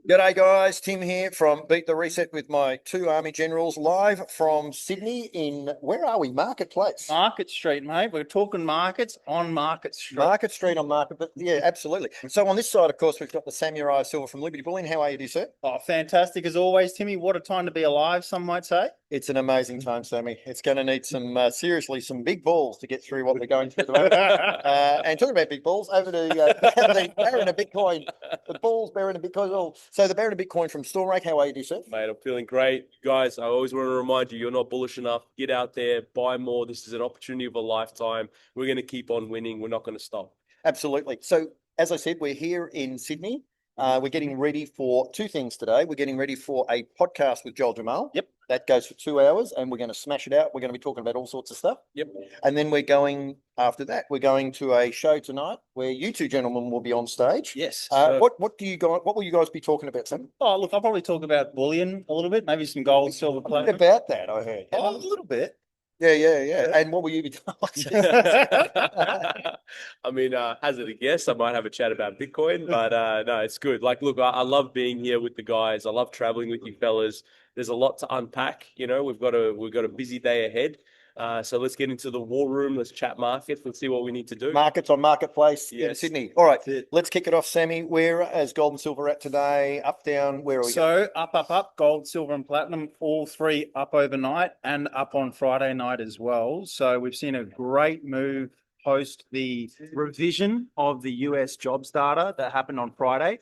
G'day guys, Tim here from Beat the Reset with my two Army Generals live from Sydney in, where are we? Marketplace. Market Street, mate. We're talking markets on Market Street. Market Street on Market, but yeah, absolutely. So on this side, of course, we've got the Samurai Silver from Liberty Bullion. How are you, dear sir? Oh, fantastic as always, Timmy. What a time to be alive, some might say. It's an amazing time, Sammy. It's going to need some, seriously, some big balls to get through what we're going through at the moment. And talking about big balls, over to the Baron of Bitcoin, the balls Baron of Bitcoin. Oh, so the Baron of Bitcoin from Stormrake, how are you, dear sir? Mate, I'm feeling great. Guys, I always want to remind you, you're not bullish enough. Get out there, buy more. This is an opportunity of a lifetime. We're going to keep on winning. We're not going to stop. Absolutely. So, as I said, we're here in Sydney. We're getting ready for two things today. We're getting ready for a podcast with Joel Jamal. Yep. That goes for 2 hours and we're going to smash it out. We're going to be talking about all sorts of stuff. Yep. And then after that, we're going to a show tonight where you two gentlemen will be on stage. Yes. What will you guys be talking about, Sam? Oh, look, I'll probably talk about bullion a little bit, maybe some gold, silver, What platinum. about that, I heard. Oh, a little bit. Yeah. And what will you be talking I mean, hazard a guess, I might have a chat about Bitcoin, but no, it's good. Like, look, I love being here with the guys. I love traveling with you fellas. There's a lot to unpack. You know, we've got a busy day ahead. So let's get into the war room. Let's chat markets. Let's see what we need to do. Markets on Marketplace in Yes. Sydney. All right, let's kick it off, Sammy. Where is gold and silver at today? Up, down? Where are we going? So up, gold, silver, and platinum, all three up overnight and up on Friday night as well. So we've seen a great move post the revision of the US jobs data that happened on Friday.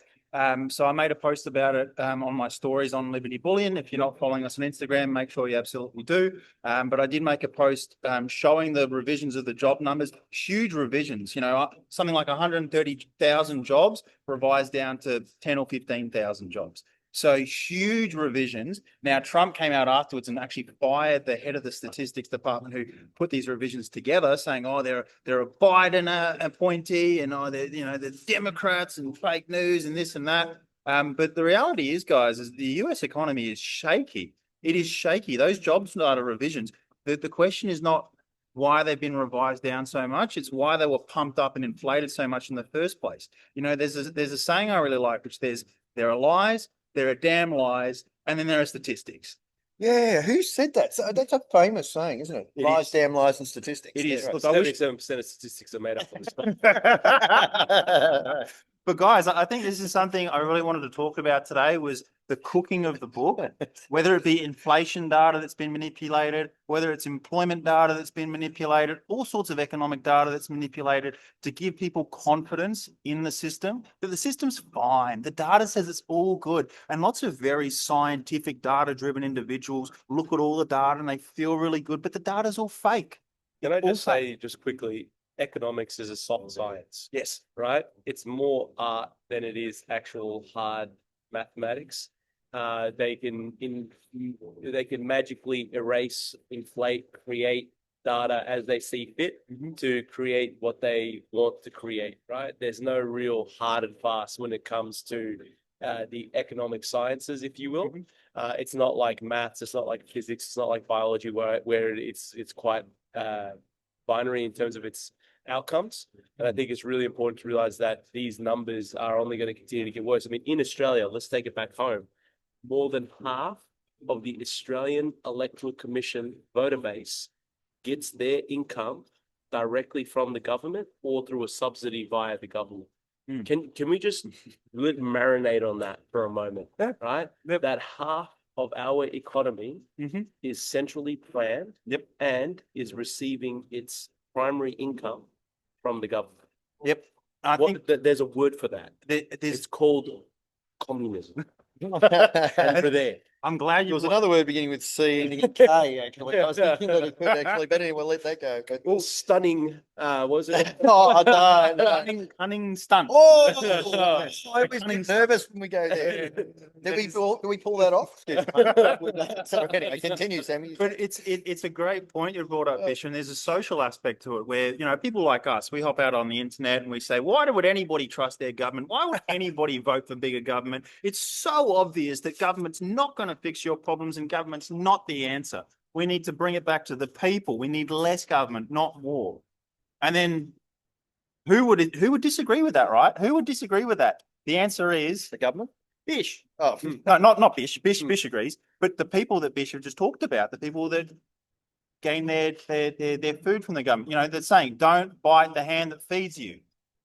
So I made a post about it on my stories on Liberty Bullion. If you're not following us on Instagram, make sure you absolutely do. But I did make a post showing the revisions of the job numbers, huge revisions, something like 130,000 jobs revised down to 10 or 15,000 jobs. So huge revisions. Now, Trump came out afterwards and actually fired the head of the statistics department who put these revisions together, saying, "Oh, they're a Biden appointee, and they're Democrats and fake news and this and that." But the reality is, guys, is the U.S. economy is shaky. It is shaky. Those jobs data revisions. The question is not why they've been revised down so much. It's why they were pumped up and inflated so much in the first place. There's a saying I really like, which there are lies. There are damn lies, and then there are statistics. Yeah, who said that? So that's a famous saying, isn't it? Lies, damn lies, and statistics. It is. Right. Look, 77% of statistics are made up on this. But guys, I think this is something I really wanted to talk about today was the cooking of the book, whether it be inflation data that's been manipulated, whether it's employment data that's been manipulated, all sorts of economic data that's manipulated to give people confidence in the system, that the system's fine. The data says it's all good. And lots of very scientific data-driven individuals look at all the data and they feel really good, but the data's all fake. Can I just say just quickly, economics is a soft science. Yes. Right? It's more art than it is actual hard mathematics. They can magically erase, inflate, create data as they see fit to create what they want to create, right? There's no real hard and fast when it comes to the economic sciences, if you will. It's not like maths, it's not like physics, it's not like biology where it's quite binary in terms of its outcomes. And I think it's really important to realize that these numbers are only going to continue to get worse. I mean, in Australia, let's take it back home. More than half of the Australian Electoral Commission voter base gets their income directly from the government or through a subsidy via the government. Can we just marinate on that for a moment, right? Yep. That half of our economy is centrally planned and is receiving its primary income from the government. Yep. I think there's a word for that. It's called communism. And for there. I'm glad there was another word beginning with C and K, actually. I was thinking that it could actually, but anyway, we'll let that go. But all stunning, what was it? Cunning stunt. Oh, I always get nervous when we go there. Do we pull that off? So anyway, continue, Sammy. But it's a great point you brought up, Bish, and there's a social aspect to it where, people like us, we hop out on the internet and we say, why would anybody trust their government? Why would anybody vote for bigger government? It's so obvious that government's not going to fix your problems and government's not the answer. We need to bring it back to the people. We need less government, not more. And then who would disagree with that, right? Who would disagree with that? The answer is the government. Bish. Oh, No, not Bish. Bish agrees. But the people that Bish have just talked about, the people that gain their food from the government, they're saying, don't bite the hand that feeds you.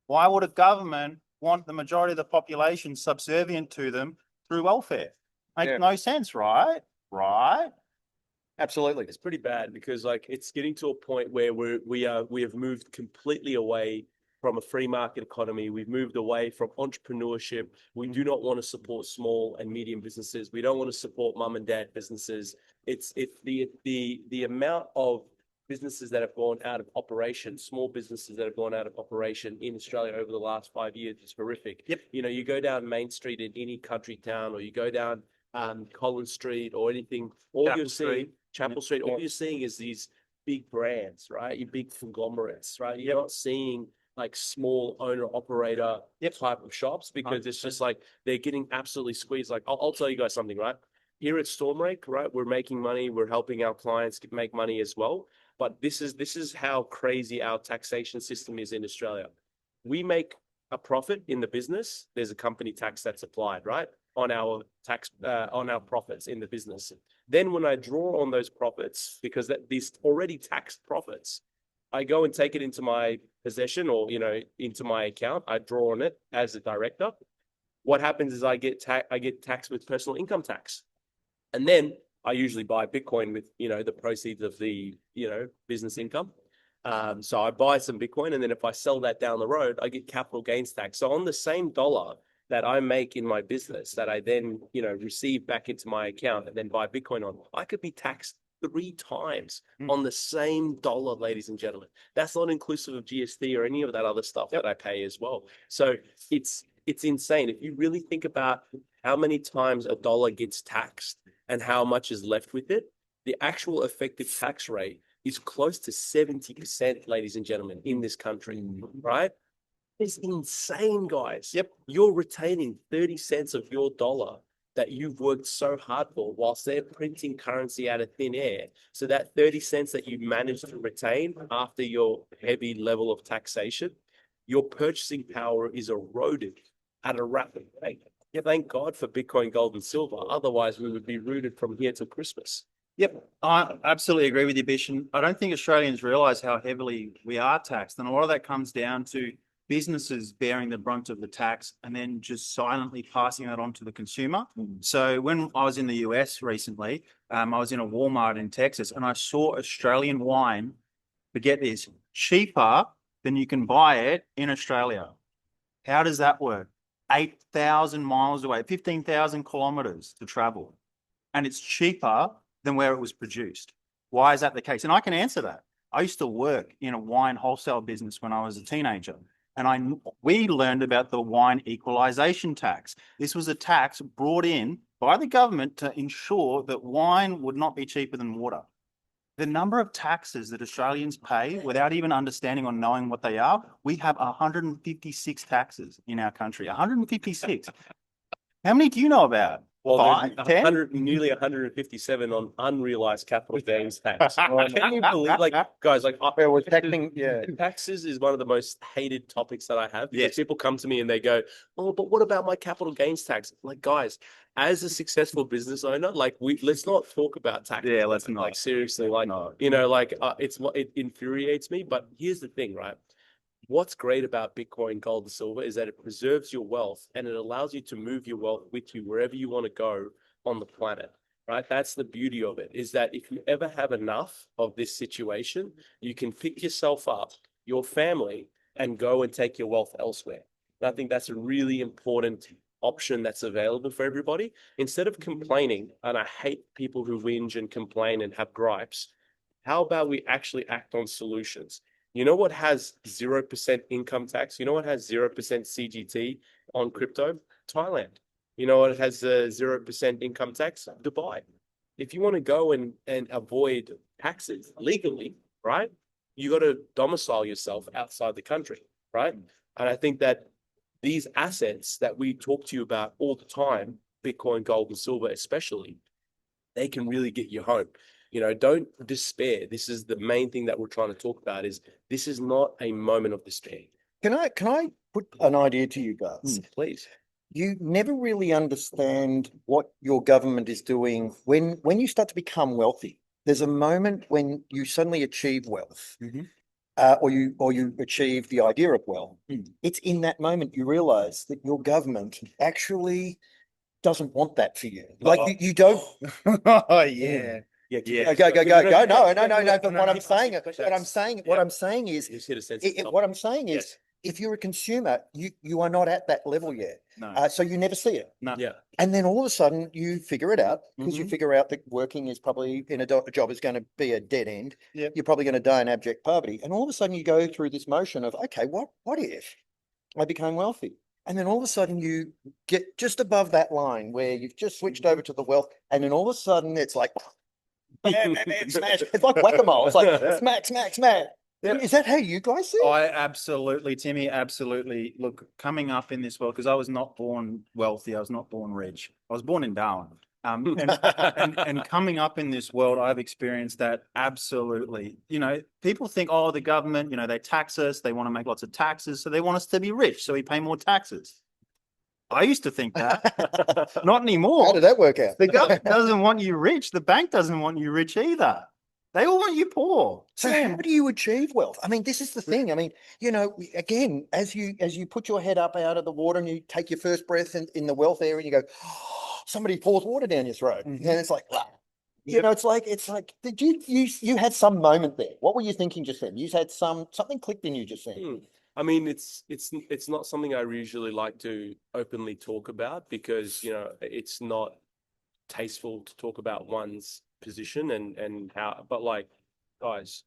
Why would a government want the majority of the population subservient to them through welfare? Makes no sense, right? Right? absolutely. It's pretty bad because like it's getting to a point where we have moved completely away from a free market economy. We've moved away from entrepreneurship. We do not want to support small and medium businesses. We don't want to support mum and dad businesses. It's the amount of businesses that have gone out of operation, small businesses that have gone out of operation in Australia over the last 5 years is horrific. Yep. You go down Main Street in any country town, or you go down Collins Street or anything, all Chapel you're seeing, Street. Chapel Street, all you're seeing is these big brands, right? Your big conglomerates, right? You're not seeing like small owner operator type of shops because it's just like they're getting absolutely squeezed. Like I'll tell you guys something, right? Here at Stormrake, right? We're making money. We're helping our clients make money as well. But this is how crazy our taxation system is in Australia. We make a profit in the business. There's a company tax that's applied, right? On our tax, on our profits in the business. Then when I draw on these profits, because these already taxed profits, I go and take it into my possession or, into my account. I draw on it as a director. What happens is I get taxed with personal income tax. And then I usually buy Bitcoin with, the proceeds of the, business income. So I buy some Bitcoin, and then if I sell that down the road, I get capital gains tax. So on the same dollar that I make in my business that I then, receive back into my account and then buy Bitcoin on, I could be taxed 3 times on the same dollar, ladies and gentlemen. That's not inclusive of GST or any of that other stuff that I pay as well. So it's insane. If you really think about how many times a dollar gets taxed and how much is left with it, the actual effective tax rate is close to 70%, ladies and gentlemen, in this country, right? It's insane, guys. Yep. You're retaining 30 cents of your dollar that you've worked so hard for whilst they're printing currency out of thin air. So that 30 cents that you managed to retain after your heavy level of taxation, your purchasing power is eroded at a rapid rate. Thank God for Bitcoin, gold, and silver. Otherwise, we would be rooted from here till Christmas. Yep, I absolutely agree with you, Bish. And I don't think Australians realise how heavily we are taxed. And a lot of that comes down to businesses bearing the brunt of the tax and then just silently passing that on to the consumer. So when I was in the US recently, I was in a Walmart in Texas and I saw Australian wine, but get this, cheaper than you can buy it in Australia. How does that work? 8,000 miles away, 15,000 kilometers to travel. And it's cheaper than where it was produced. Why is that the case? And I can answer that. I used to work in a wine wholesale business when I was a teenager, and we learned about the wine equalization tax. This was a tax brought in by the government to ensure that wine would not be cheaper than water. The number of taxes that Australians pay without even understanding or knowing what they are, we have 156 taxes in our country. 156. How many do you know about? Well, 5, 10? nearly 157 on unrealized capital gains tax. Can you believe, like, guys, like, We're taxing, yeah. taxes is one of the most hated topics that I have. Because Yes. people come to me and they go, "Oh, but what about my capital gains tax?" Like, guys, as a successful business owner, like, let's not talk about tax. Yeah, let's not. Like, seriously, like, No. it infuriates me. But here's the thing, right? What's great about Bitcoin, gold, and silver is that it preserves your wealth and it allows you to move your wealth with you wherever you want to go on the planet, right? That's the beauty of it, is that if you ever have enough of this situation, you can pick yourself up, your family, and go and take your wealth elsewhere. And I think that's a really important option that's available for everybody. Instead of complaining, and I hate people who whinge and complain and have gripes, how about we actually act on solutions? You know what has 0% income tax? You know what has 0% CGT on crypto? Thailand. You know what has 0% income tax? Dubai. If you want to go and avoid taxes legally, right? You got to domicile yourself outside the country, right? And I think that these assets that we talk to you about all the time, Bitcoin, gold, and silver especially, they can really get you home. Don't despair. This is the main thing that we're trying to talk about, is this is not a moment of despair. Can I put an idea to you guys? Please. you never really understand what your government is doing when you start to become wealthy. There's a moment when you suddenly achieve wealth, or you achieve the idea of wealth. It's in that moment you realize that your government actually doesn't want that for you. Like you don't. Oh, yeah. Yeah. Go. No. But No, what I'm keep saying, asking what I'm saying is, Just hit a sense. what I'm saying is, Yes. if you're a consumer, you are not at that level yet. No. So you never see it. No. Yeah. And then all of a sudden you figure it out because you Mhm. figure out that working is probably in a job is going to be a dead end. Yep. You're probably going to die in abject poverty. And all of a sudden you go through this motion of, okay, what if I became wealthy? And then all of a sudden you get just above that line where you've just switched over to the wealth. And then all of a sudden it's like, bam, bam, bam, smash. It's like whack-a-mole. It's like smack, smack, smack. Yep. Is that how you guys see it? I absolutely, Timmy, absolutely. Look, coming up in this world, because I was not born wealthy, I was not born rich. I was born in Darwin. And coming up in this world, I've experienced that absolutely. You know, people think, oh, the government, you know, they tax us, they want to make lots of taxes, so they want us to be rich, so we pay more taxes. I used to think that. Not anymore. How did that work out? The government doesn't want you rich. The bank doesn't want you rich either. They all want you poor. So how do you achieve wealth? I mean, this is the thing. I mean, again, as you put your head up out of the water and you take your first breath in the wealth area, and you go, somebody pours water down your throat, and it's like, it's like, did you had some moment there? What were you thinking just then? You had something clicked in you just then. I mean, it's not something I usually like to openly talk about because, it's not tasteful to talk about one's position and how, but like, guys,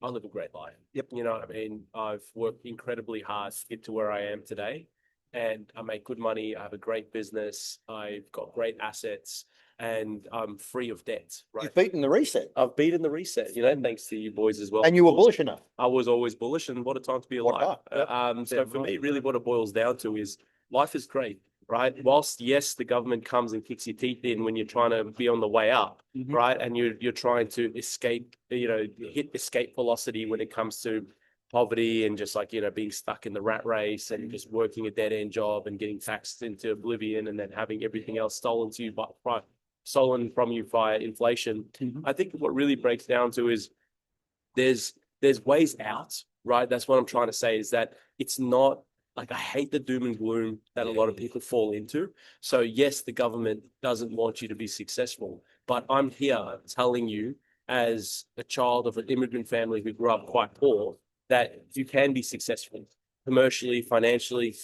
I live a great life. Yep. You know what I mean? I've worked incredibly hard to get to where I am today, and I make good money. I have a great business. I've got great assets, and I'm free of debt, right? You've beaten the reset, I've beaten the reset, thanks to you boys as well. and you were bullish enough. I was always bullish, and what a time to be What a alive. time. So for me, really what it boils down to is life is great, right? Whilst, yes, the government comes and kicks your teeth in when you're trying to be on the way up, Mhm. right? And you're trying to escape, hit escape velocity when it comes to poverty and just like, being stuck in the rat race and just working a dead end job and getting taxed into oblivion and then having everything else stolen from you via inflation. Mhm. I think what really breaks down to is there's ways out, right? That's what I'm trying to say, is that it's not like, I hate the doom and gloom that a lot of people fall into. So yes, the government doesn't want you to be successful, but I'm here telling you, as a child of an immigrant family who grew up quite poor, that you can be successful commercially, financially,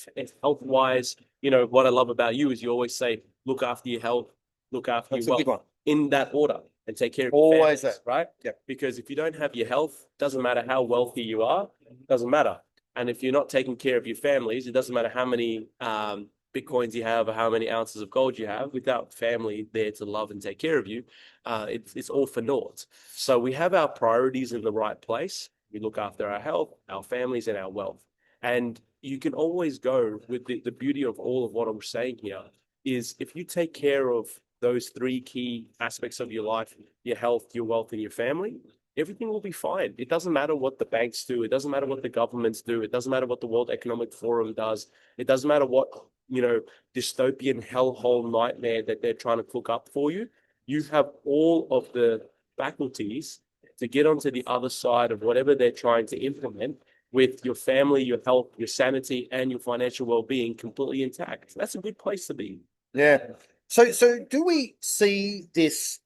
health wise. What I love about you is you always say, look after your health, look after That's your a big wealth, one. in that order, and take care of your Always families, that. right? Yep. Because if you don't have your health, doesn't matter how wealthy you are, doesn't matter. And if you're not taking care of your families, it doesn't matter how many Bitcoins you have or how many ounces of gold you have. Without family there to love and take care of you, it's all for naught. So we have our priorities in the right place. We look after our health, our families, and our wealth. And you can always go with the beauty of all of what I'm saying here is, if you take care of those three key aspects of your life, your health, your wealth, and your family, everything will be fine. It doesn't matter what the banks do. It doesn't matter what the governments do. It doesn't matter what the World Economic Forum does. It doesn't matter what, dystopian hellhole nightmare that they're trying to cook up for you. You have all of the faculties to get onto the other side of whatever they're trying to implement, with your family, your health, your sanity, and your financial well-being completely intact. That's a good place to be. Yeah. So do we see this,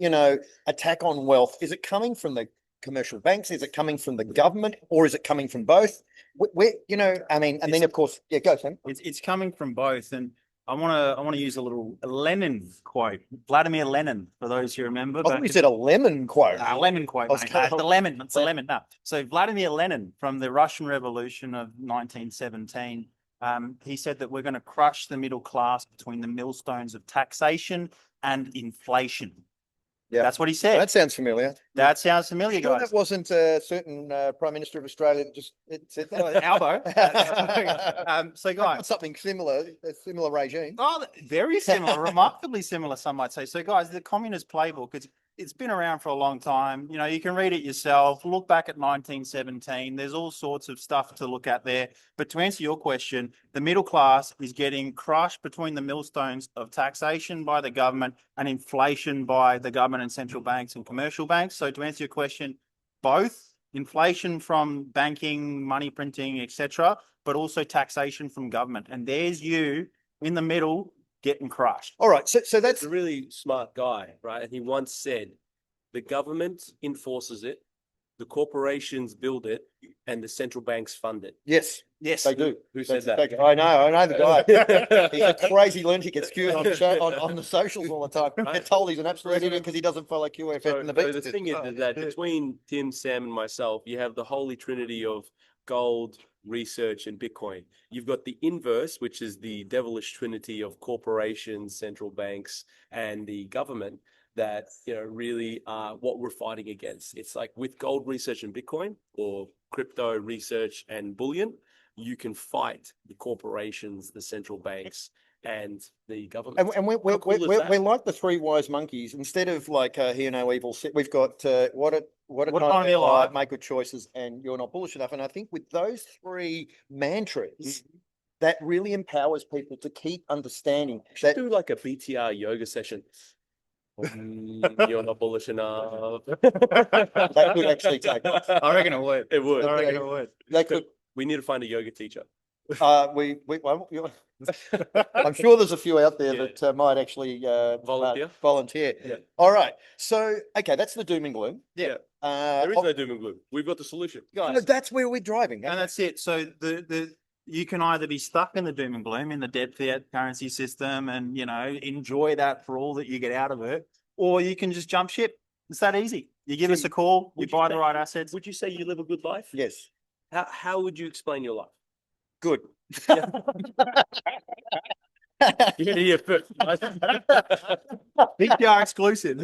attack on wealth? Is it coming from the commercial banks? Is it coming from the government, or is it coming from both? And then of course, yeah, go, Sam. It's coming from both, and I want to use a little Lenin quote, Vladimir Lenin, for those who remember. I thought you said a lemon quote. Lemon quote, I was mate. kind It's of- the lemon. It's the Yeah. lemon. No. So Vladimir Lenin, from the Russian Revolution of 1917, he said that we're going to crush the middle class between the millstones of taxation and inflation. Yeah. That's what he said. That sounds familiar. That sounds familiar, Sure, guys. that wasn't a certain Prime Minister of Australia that just said that. Albo. So I've got guys, something similar, a similar regime. very similar, remarkably similar, some might say. So guys, the communist playbook, it's been around for a long time. You know, you can read it yourself. Look back at 1917. There's all sorts of stuff to look at there. But to answer your question, the middle class is getting crushed between the millstones of taxation by the government and inflation by the government and central banks and commercial banks. So to answer your question, both inflation from banking, money printing, etc., but also taxation from government. And there's you in the middle getting crushed. All right. So That's that's a really smart guy, right? And he once said, the government enforces it, the corporations build it, and the central banks fund it. yes, Yes. they do. Who said That's that? exactly- I know the guy. He's a crazy lunatic. Gets spewed on the socials all the time. Right. Get told he's an absolute idiot because he doesn't follow QFF So, and the so beats. the thing is that between Tim, Sam, and myself, you have the holy trinity of gold, research, and Bitcoin. You've got the inverse, which is the devilish trinity of corporations, central banks, and the government that, you know, really are what we're fighting against. It's like with gold research and Bitcoin, or crypto research and bullion, you can fight the corporations, the central banks, and the government. And we're How cool is that? we're like the three wise monkeys. Instead of like hear no evil, we've got what a What time time of your life, life? make good choices, and you're not bullish enough. And I think with those three mantras, Mm-hmm. that really empowers people to keep understanding Should that do like a BTR yoga session. You're not bullish enough. that could actually take. I reckon it would. It would. I reckon it would. That could We need to find a yoga teacher. I'm sure there's a few out there Yeah. that might actually Volunteer? volunteer. Yeah. All right. So okay, that's the doom and gloom. Yeah. Uh, There is no doom and gloom. We've got the solution. Guys, that's where we're driving. and that's it. So the you can either be stuck in the doom and gloom in the dead fiat currency system and, you know, enjoy that for all that you get out of it, or you can just jump ship. It's that easy. You give us a call, you would you buy the say- right assets. Would you say you live a good life? Yes. How would you explain your life? Good. You heard it here first. BTR exclusive.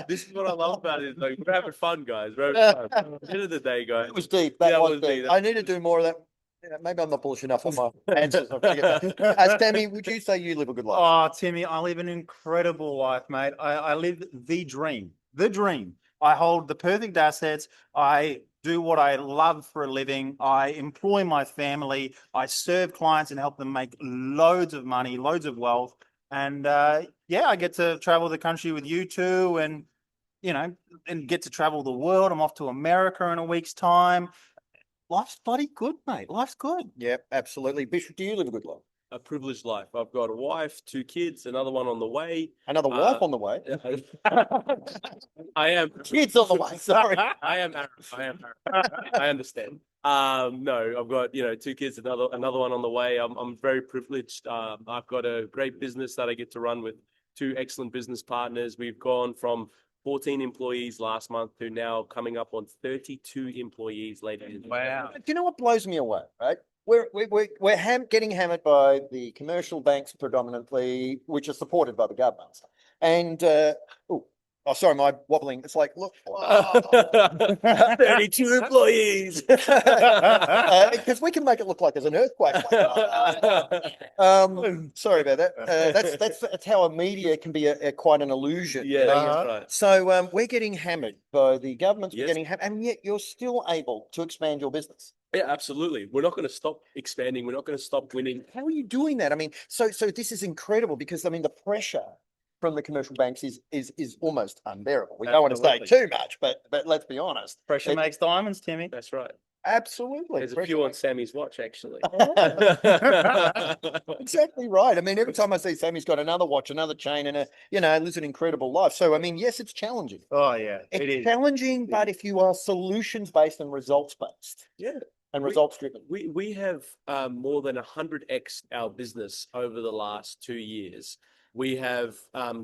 This is what I love about it. Like, we're having fun, guys. We're having fun. At the end of the day, guys. It was deep. That Yeah, it was was deep. deep. I need to do more of that. Yeah, maybe I'm not bullish enough on my answers. I forget that. Tammy, would you say you live a good life? Oh, Timmy, I live an incredible life, mate. I live the dream. The dream. I hold the perfect assets. I do what I love for a living. I employ my family. I serve clients and help them make loads of money, loads of wealth. And yeah, I get to travel the country with you two and, you know, and get to travel the world. I'm off to America in a week's time. Life's bloody good, mate. Life's good. Yep, absolutely. Bishop, do you live a good life? A privileged life. I've got a wife, 2 kids, another one on the way. Another wife on the way. I am. Kids on the way. Sorry. I am married. I am married. I understand. No, I've got, you know, 2 kids, another one on the way. I'm very privileged. I've got a great business that I get to run with 2 excellent business partners. We've gone from 14 employees last month to now coming up on 32 employees later. Wow. Do you know what blows me away, right? We're getting hammered by the commercial banks predominantly, which are supported by the government. And oh, sorry, my wobbling. It's like, look, 32 employees. because we can make it look like there's an earthquake. Sorry about that. That's how a media can be quite an illusion. Yeah, that's right. So we're getting hammered by the governments. We're Yes. getting hammered, and yet you're still able to expand your business. Yeah, absolutely. We're not going to stop expanding. We're not going to stop winning. How are you doing that? I mean, so this is incredible because I mean the pressure from the commercial banks is almost unbearable. We don't want to say Absolutely. too much, but let's be honest. Pressure It- makes diamonds, Timmy. That's right. Absolutely. There's a Pressure few on makes- Sammy's watch, actually. Exactly right. I mean, every time I see Sammy's got another watch, another chain, and lives an incredible life. So I mean, yes, it's challenging. Oh, yeah, It's it is. challenging, but if you are solutions based and results based Yeah. and We- results driven. We have more than 100x our business over the last 2 years. We have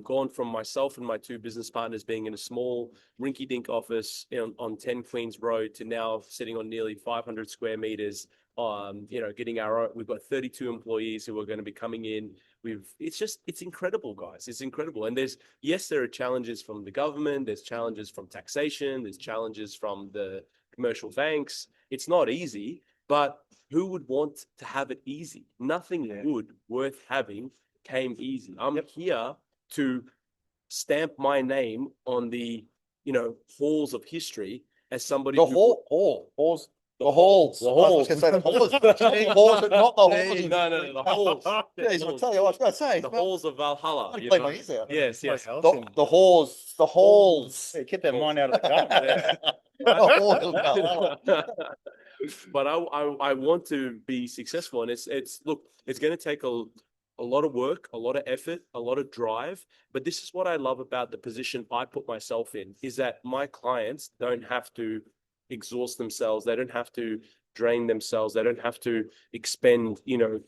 gone from myself and my 2 business partners being in a small rinky-dink office on 10 Queens Road to now sitting on nearly 500 square meters. Getting our own. We've got 32 employees who are going to be coming in. It's incredible, guys. It's incredible. And there are challenges from the government. There's challenges from taxation. There's challenges from the commercial banks. It's not easy, but who would want to have it easy? Nothing good worth having came easy. I'm here to stamp my name on the, halls of history as somebody The who halls. The halls. The I was halls. going to say the halls. Not the halls, but not the halls. No, no, no, the halls. Jeez, I'll tell you what I was going to say. The halls of Valhalla. I'll you clean know? my ears out. Yes, yes. The halls. The halls. Hey, keep that mind out of the gutter. The halls of Valhalla. But I want to be successful, and it's look, it's going to take a lot of work, a lot of effort, a lot of drive. But this is what I love about the position I put myself in, is that my clients don't have to exhaust themselves. They don't have to drain themselves. They don't have to expend,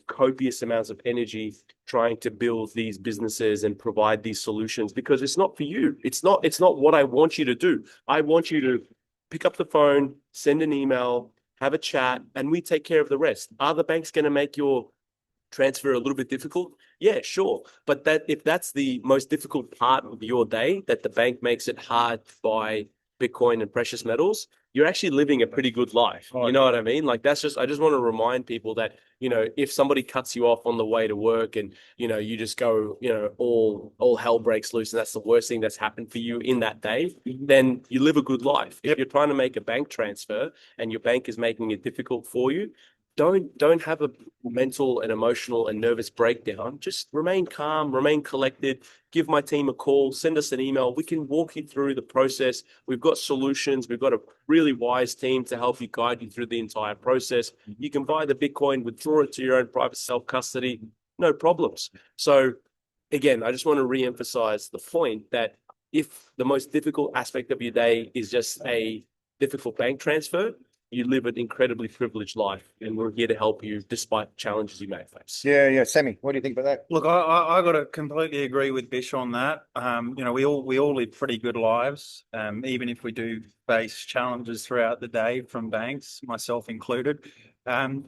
copious amounts of energy trying to build these businesses and provide these solutions, because it's not for you. It's not what I want you to do. I want you to pick up the phone, send an email, have a chat, and we take care of the rest. Are the banks going to make your transfer a little bit difficult? Yeah, sure. But if that's the most difficult part of your day, that the bank makes it hard to buy Bitcoin and precious metals, you're actually living a pretty good life. You know what I mean? Like, I just want to remind people that, if somebody cuts you off on the way to work and, you just go, all hell breaks loose, and that's the worst thing that's happened for you in that day, then you live a good life. If you're trying to make a bank transfer and your bank is making it difficult for you, don't have a mental and emotional and nervous breakdown. Just remain calm, remain collected, give my team a call, send us an email. We can walk you through the process. We've got solutions. We've got a really wise team to help you, guide you through the entire process. You can buy the Bitcoin, withdraw it to your own private self-custody, no problems. So again, I just want to re-emphasize the point that if the most difficult aspect of your day is just a difficult bank transfer, you live an incredibly privileged life, and we're here to help you despite challenges you may face. Yeah. Sammy, what do you think about that? Look, I got to completely agree with Bish on that. We all live pretty good lives, even if we do face challenges throughout the day from banks, myself included. And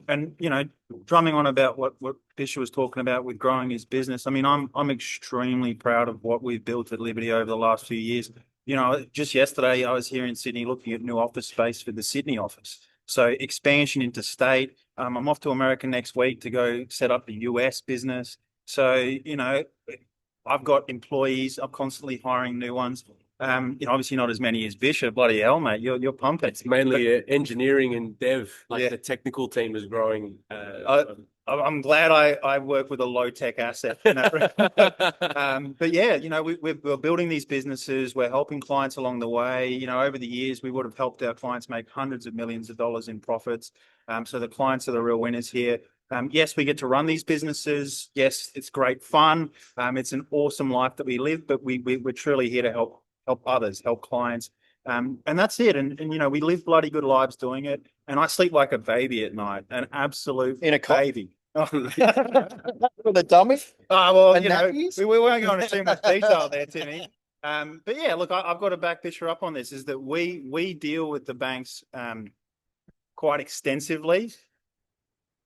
drumming on about what Bish was talking about with growing his business. I mean, I'm extremely proud of what we've built at Liberty over the last few years. Just yesterday I was here in Sydney looking at new office space for the Sydney office. So expansion into state. I'm off to America next week to go set up the US business. So, I've got employees. I'm constantly hiring new ones. Obviously not as many as Bishop. Bloody hell, mate. You're pumping. It's mainly engineering and dev. The technical team is growing. I'm glad I work with a low tech asset. But yeah, we're building these businesses. We're helping clients along the way. Over the years, we would have helped our clients make hundreds of millions of dollars in profits. So the clients are the real winners here. Yes, we get to run these businesses. Yes, it's great fun. It's an awesome life that we live, but we're truly here to help others, help clients. And that's it. And we live bloody good lives doing it. And I sleep like a baby at night, an absolute baby. With a dummy? Well, And we won't go into too much detail there, Timmy. But yeah, look, I've got to back Fisher up on this, is that we deal with the banks quite extensively.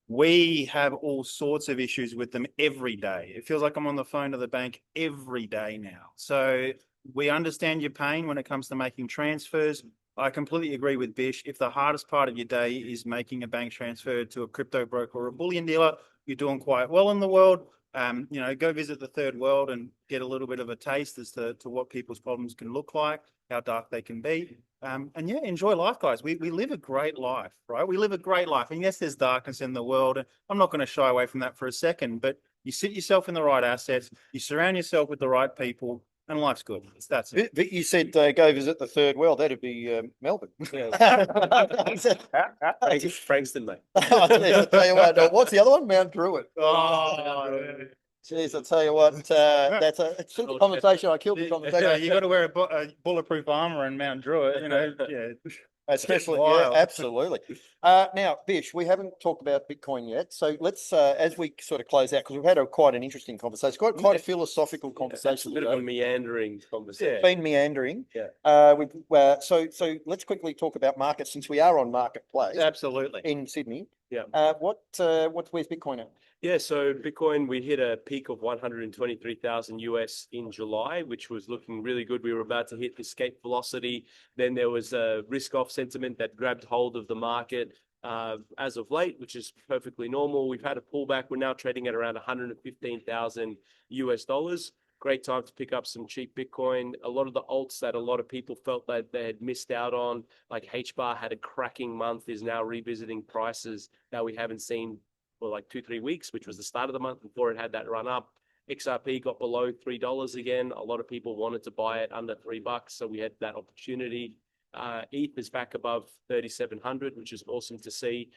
We have all sorts of issues with them every day. It feels like I'm on the phone to the bank every day now. So we understand your pain when it comes to making transfers. I completely agree with Bish. If the hardest part of your day is making a bank transfer to a crypto broker or a bullion dealer, you're doing quite well in the world. Go visit the third world and get a little bit of a taste as to what people's problems can look like, how dark they can be. And yeah, enjoy life, guys. We live a great life, right? We live a great life. And yes, there's darkness in the world. And I'm not going to shy away from that for a second, but you sit yourself in the right assets, you surround yourself with the right people, and life's good. That's it. But you said go visit the third world. That'd be Melbourne. Frankston, mate. I tell you what, what's the other one? Mount Druitt. Jeez, I tell you what, that's a killed the conversation. I killed the conversation. You got to wear a bulletproof armor in Mount Druitt, yeah. Especially, yeah, absolutely. Now, Bish, we haven't talked about Bitcoin yet, so let's, as we sort of close out, because we've had quite an interesting conversation, quite a philosophical conversation. A bit of a meandering conversation. It's been meandering. Yeah. So let's quickly talk about markets, since we are on Marketplace. Absolutely. In Sydney. Yeah. Where's Bitcoin at? Yeah, so Bitcoin, we hit a peak of 123,000 US in July, which was looking really good. We were about to hit escape velocity. Then there was a risk-off sentiment that grabbed hold of the market as of late, which is perfectly normal. We've had a pullback. We're now trading at around 115,000 US dollars. Great time to pick up some cheap Bitcoin. A lot of the alts that a lot of people felt that they had missed out on, like HBAR had a cracking month, is now revisiting prices that we haven't seen for like 2-3 weeks, which was the start of the month before it had that run up. XRP got below $3 again. A lot of people wanted to buy it under $3, so we had that opportunity. ETH is back above 3,700, which is awesome to see.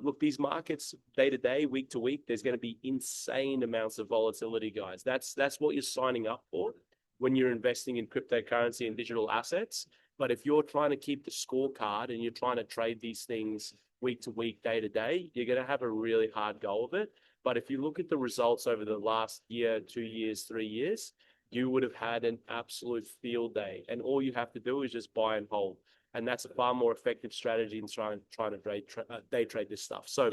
Look, these markets, day to day, week to week, there's going to be insane amounts of volatility, guys. That's what you're signing up for when you're investing in cryptocurrency and digital assets. But if you're trying to keep the scorecard and you're trying to trade these things week to week, day to day, you're going to have a really hard go of it. But if you look at the results over the last year, 2 years, 3 years, you would have had an absolute field day. And all you have to do is just buy and hold. And that's a far more effective strategy than trying to day trade this stuff. So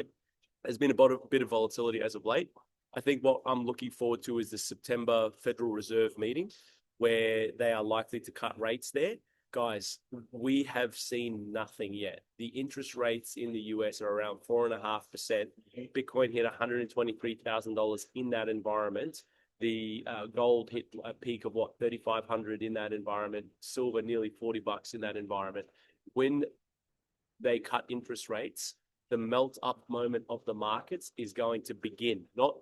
there's been a bit of volatility as of late. I think what I'm looking forward to is the September Federal Reserve meeting, where they are likely to cut rates there. Guys, we have seen nothing yet. The interest rates in the US are around 4.5%. Bitcoin hit $123,000 in that environment. The gold hit a peak of what, 3,500 in that environment. Silver nearly $40 in that environment. When they cut interest rates, the melt up moment of the markets is going to begin, not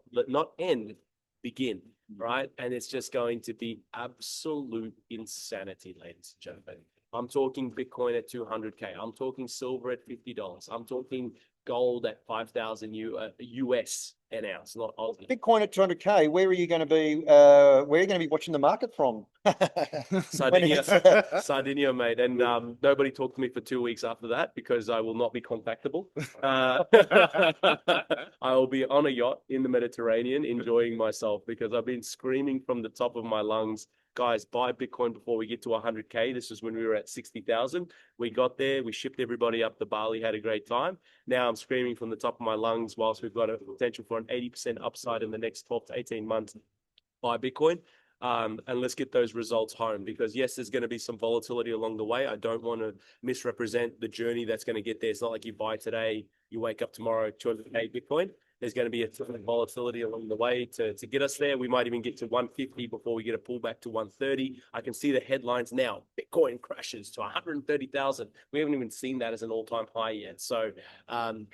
end, begin, right? And it's just going to be absolute insanity, ladies and gentlemen. I'm talking Bitcoin at 200K. I'm talking silver at $50. I'm talking gold at 5,000 US an ounce, not Aussie. Bitcoin at 200K. Where are you going to be? Where are you going to be watching the market from? Sardinia, mate. And nobody talked to me for 2 weeks after that because I will not be contactable. I will be on a yacht in the Mediterranean enjoying myself because I've been screaming from the top of my lungs, guys, buy Bitcoin before we get to 100K. This was when we were at 60,000. We got there. We shipped everybody up to Bali, had a great time. Now I'm screaming from the top of my lungs whilst we've got a potential for an 80% upside in the next 12 to 18 months. Buy Bitcoin. And let's get those results home because yes, there's going to be some volatility along the way. I don't want to misrepresent the journey that's going to get there. It's not like you buy today, you wake up tomorrow, 200K Bitcoin. There's going to be a ton of volatility along the way to get us there. We might even get to 150 before we get a pullback to 130. I can see the headlines now. Bitcoin crashes to 130,000. We haven't even seen that as an all-time high yet. So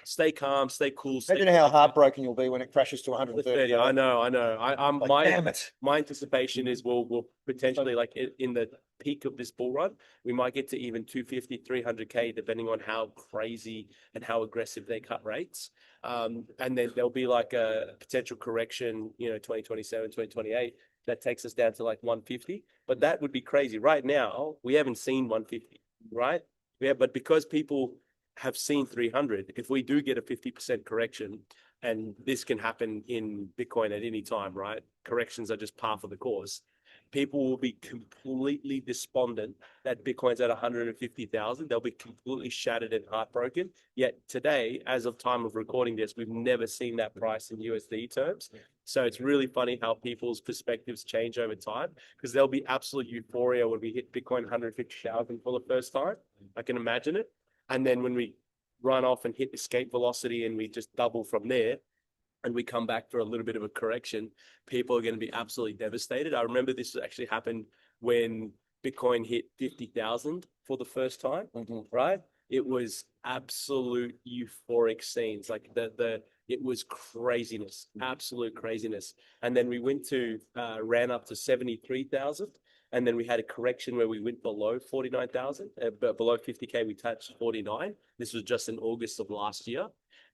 stay calm, stay cool. Imagine how heartbroken you'll be when it crashes to 130. I know. I'm like, damn it. My anticipation is we'll potentially, like in the peak of this bull run, we might get to even 250, 300K, depending on how crazy and how aggressive they cut rates. And then there'll be like a potential correction, 2027, 2028, that takes us down to like 150. But that would be crazy. Right now, we haven't seen 150, right? Yeah, but because people have seen 300, if we do get a 50% correction, and this can happen in Bitcoin at any time, right? Corrections are just par for the course. People will be completely despondent that Bitcoin's at 150,000. They'll be completely shattered and heartbroken. Yet today, as of time of recording this, we've never seen that price in USD terms. So it's really funny how people's perspectives change over time because there'll be absolute euphoria when we hit Bitcoin 150,000 for the first time. I can imagine it. And then when we run off and hit escape velocity and we just double from there, and we come back for a little bit of a correction, people are going to be absolutely devastated. I remember this actually happened when Bitcoin hit 50,000 for the first time, right? It was absolute euphoric scenes. Like it was craziness, absolute craziness. And then we ran up to 73,000. And then we had a correction where we went below 49,000, but below 50K, we touched 49. This was just in August of last year.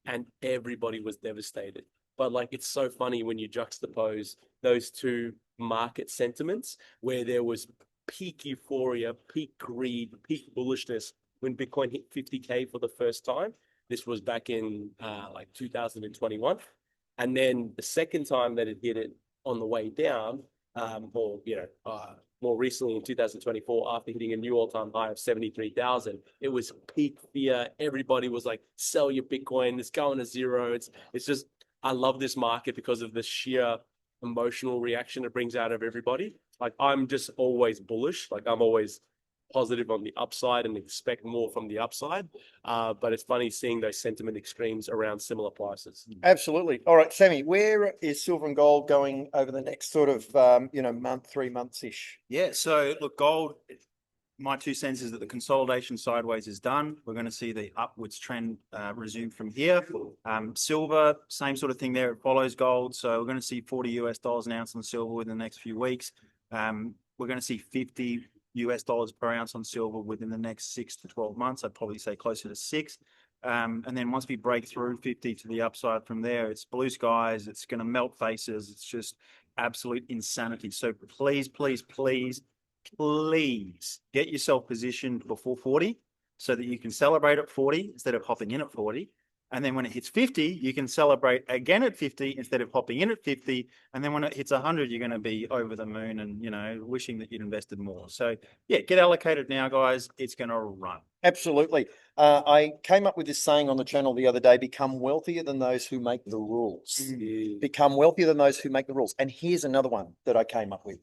And everybody was devastated. But like, it's so funny when you juxtapose those two market sentiments where there was peak euphoria, peak greed, peak bullishness when Bitcoin hit 50K for the first time. This was back in like 2021. And then the second time that it hit it on the way down, more recently in 2024, after hitting a new all-time high of 73,000, it was peak fear. Everybody was like, sell your Bitcoin, it's going to zero. It's just, I love this market because of the sheer emotional reaction it brings out of everybody. Like, I'm just always bullish. Like, I'm always positive on the upside and expect more from the upside. But it's funny seeing those sentiment extremes around similar prices. Absolutely. All right, Sammy, where is silver and gold going over the next sort of, month, 3 months-ish? Yeah, so look, gold, my 2 cents is that the consolidation sideways is done. We're going to see the upwards trend resume from here. Silver, same sort of thing there. It follows gold. So we're going to see $40 an ounce on silver within the next few weeks. We're going to see $50 per ounce on silver within the next 6 to 12 months. I'd probably say closer to 6. And then once we break through 50 to the upside from there, it's blue skies. It's going to melt faces. It's just absolute insanity. So please, please, please, please get yourself positioned before 40 so that you can celebrate at 40 instead of hopping in at 40. And then when it hits 50, you can celebrate again at 50 instead of hopping in at 50. And then when it hits 100, you're going to be over the moon and, wishing that you'd invested more. So yeah, get allocated now, guys. It's going to run. Absolutely. I came up with this saying on the channel the other day, become wealthier than those who make the rules. Become wealthier than those who make the rules. And here's another one that I came up with.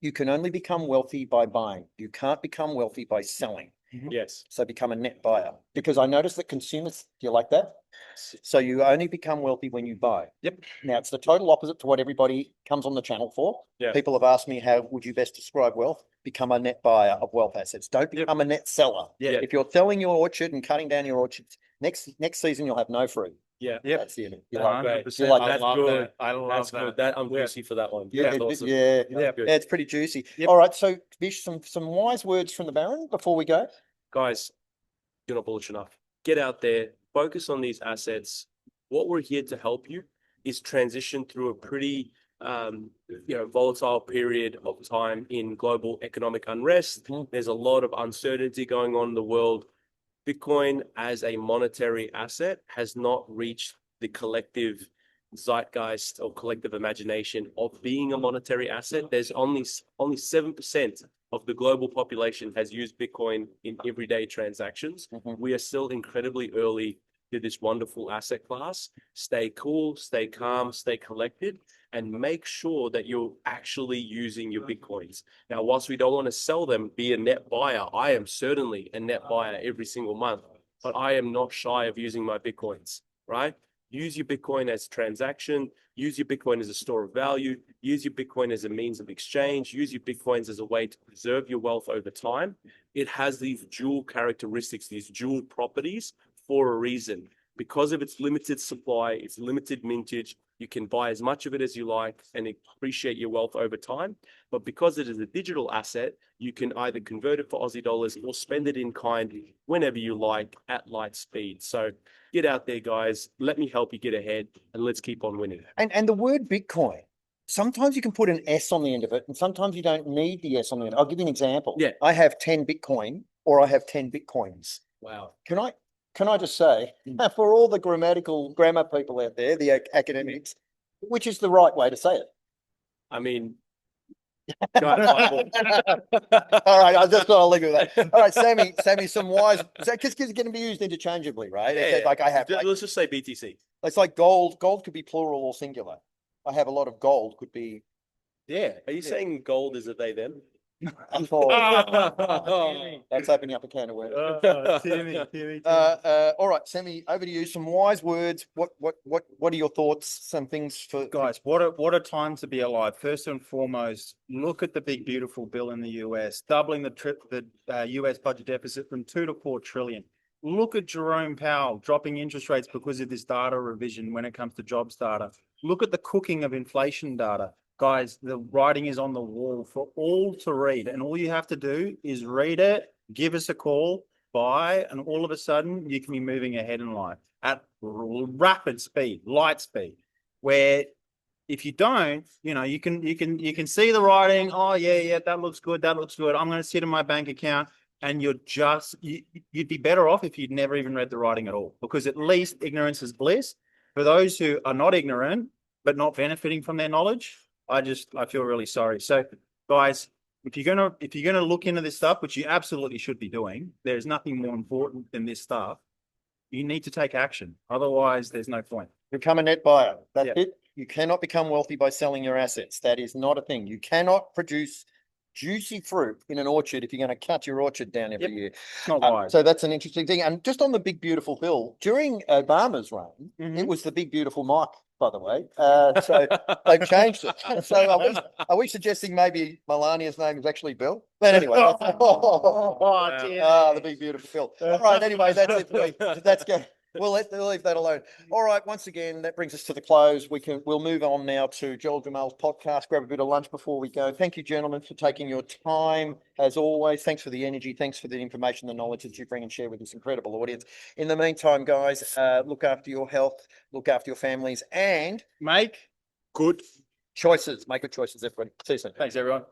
You can only become wealthy by buying. You can't become wealthy by selling. Yes. So become a net buyer. Because I noticed that consumers, do you like that? So you only become wealthy when you buy. Yep. Now it's the total opposite to what everybody comes on the channel for. Yeah. People have asked me, how would you best describe wealth? Become a net buyer of wealth assets. Don't become a net seller. Yeah. If you're selling your orchard and cutting down your orchard, next season you'll have no fruit. Yeah. Yep. That's the end. You Yeah, like, great. 100%. you like I that? love good. that. I love That's that. good. That I'm juicy for that one. Yeah. That's awesome. Yeah, That's good. it's pretty juicy. Yep. All right, so Vish, some wise words from the Baron before we go. Guys, you're not bullish enough. Get out there, focus on these assets. What we're here to help you is transition through a pretty volatile period of time in global economic unrest. There's a lot of uncertainty going on in the world. Bitcoin as a monetary asset has not reached the collective zeitgeist or collective imagination of being a monetary asset. There's only 7% of the global population has used Bitcoin in everyday transactions. We are still incredibly early to this wonderful asset class. Stay cool, stay calm, stay collected, and make sure that you're actually using your Bitcoins. Now, whilst we don't want to sell them, be a net buyer. I am certainly a net buyer every single month, but I am not shy of using my Bitcoins, right? Use your Bitcoin as a transaction, use your Bitcoin as a store of value, use your Bitcoin as a means of exchange, use your Bitcoins as a way to preserve your wealth over time. It has these dual characteristics, these dual properties for a reason. Because of its limited supply, its limited mintage, you can buy as much of it as you like and appreciate your wealth over time. But because it is a digital asset, you can either convert it for Aussie dollars or spend it in kind whenever you like at light speed. So get out there, guys. Let me help you get ahead and let's keep on winning. And the word Bitcoin, sometimes you can put an S on the end of it, and sometimes you don't need the S on the end. I'll give you an example. Yeah. I have 10 Bitcoin or I have 10 Bitcoins. Wow. Can I just say, for all the grammar people out there, the academics, which is the right way to say it? I mean, All right, I just thought I'll leave it with that. All right, Sammy, some wise, because it's going to be used interchangeably, right? Yeah, It's like I have, let's just say BTC. it's like gold. Gold could be plural or singular. I have a lot of gold. Could be. Yeah. Are you saying gold is a they them? That's opening up a can of worms. Timmy. All right, Sammy, over to you. Some wise words. What are your thoughts? Some things for Guys, what a time to be alive. First and foremost, look at the big beautiful bill in the US, doubling the US budget deficit from 2 to 4 trillion. Look at Jerome Powell dropping interest rates because of this data revision when it comes to jobs data. Look at the cooking of inflation data. Guys, the writing is on the wall for all to read, and all you have to do is read it, give us a call, buy, and all of a sudden you can be moving ahead in life at rapid speed, light speed. Where if you don't, you can see the writing. Oh yeah, that looks good. That looks good. I'm going to sit in my bank account, and you'd be better off if you'd never even read the writing at all, because at least ignorance is bliss. For those who are not ignorant but not benefiting from their knowledge, I feel really sorry. So, guys, if you're gonna look into this stuff, which you absolutely should be doing, there's nothing more important than this stuff. You need to take action. Otherwise, there's no point. become a net buyer. That's Yeah. it. You cannot become wealthy by selling your assets. That is not a thing. You cannot produce juicy fruit in an orchard if you're going to cut your orchard down every Yep. year. It's not wise. So that's an interesting thing. And just on the big beautiful hill, during Obama's reign, it Mhm. was the big beautiful Mike, by the way. So they've changed it. So are we suggesting maybe Melania's name is actually Bill? But anyway, the big beautiful Bill. All right, anyway, that's it for me. That's good. We'll leave that alone. All right, once again, that brings us to the close. We'll move on now to Joel Jamal's podcast, grab a bit of lunch before we go. Thank you, gentlemen, for taking your time. As always, thanks for the energy, thanks for the information, the knowledge that you bring and share with this incredible audience. In the meantime, guys, look after your health, look after your families, and Make good. choices. Make good choices, everybody. See you soon. Thanks, everyone.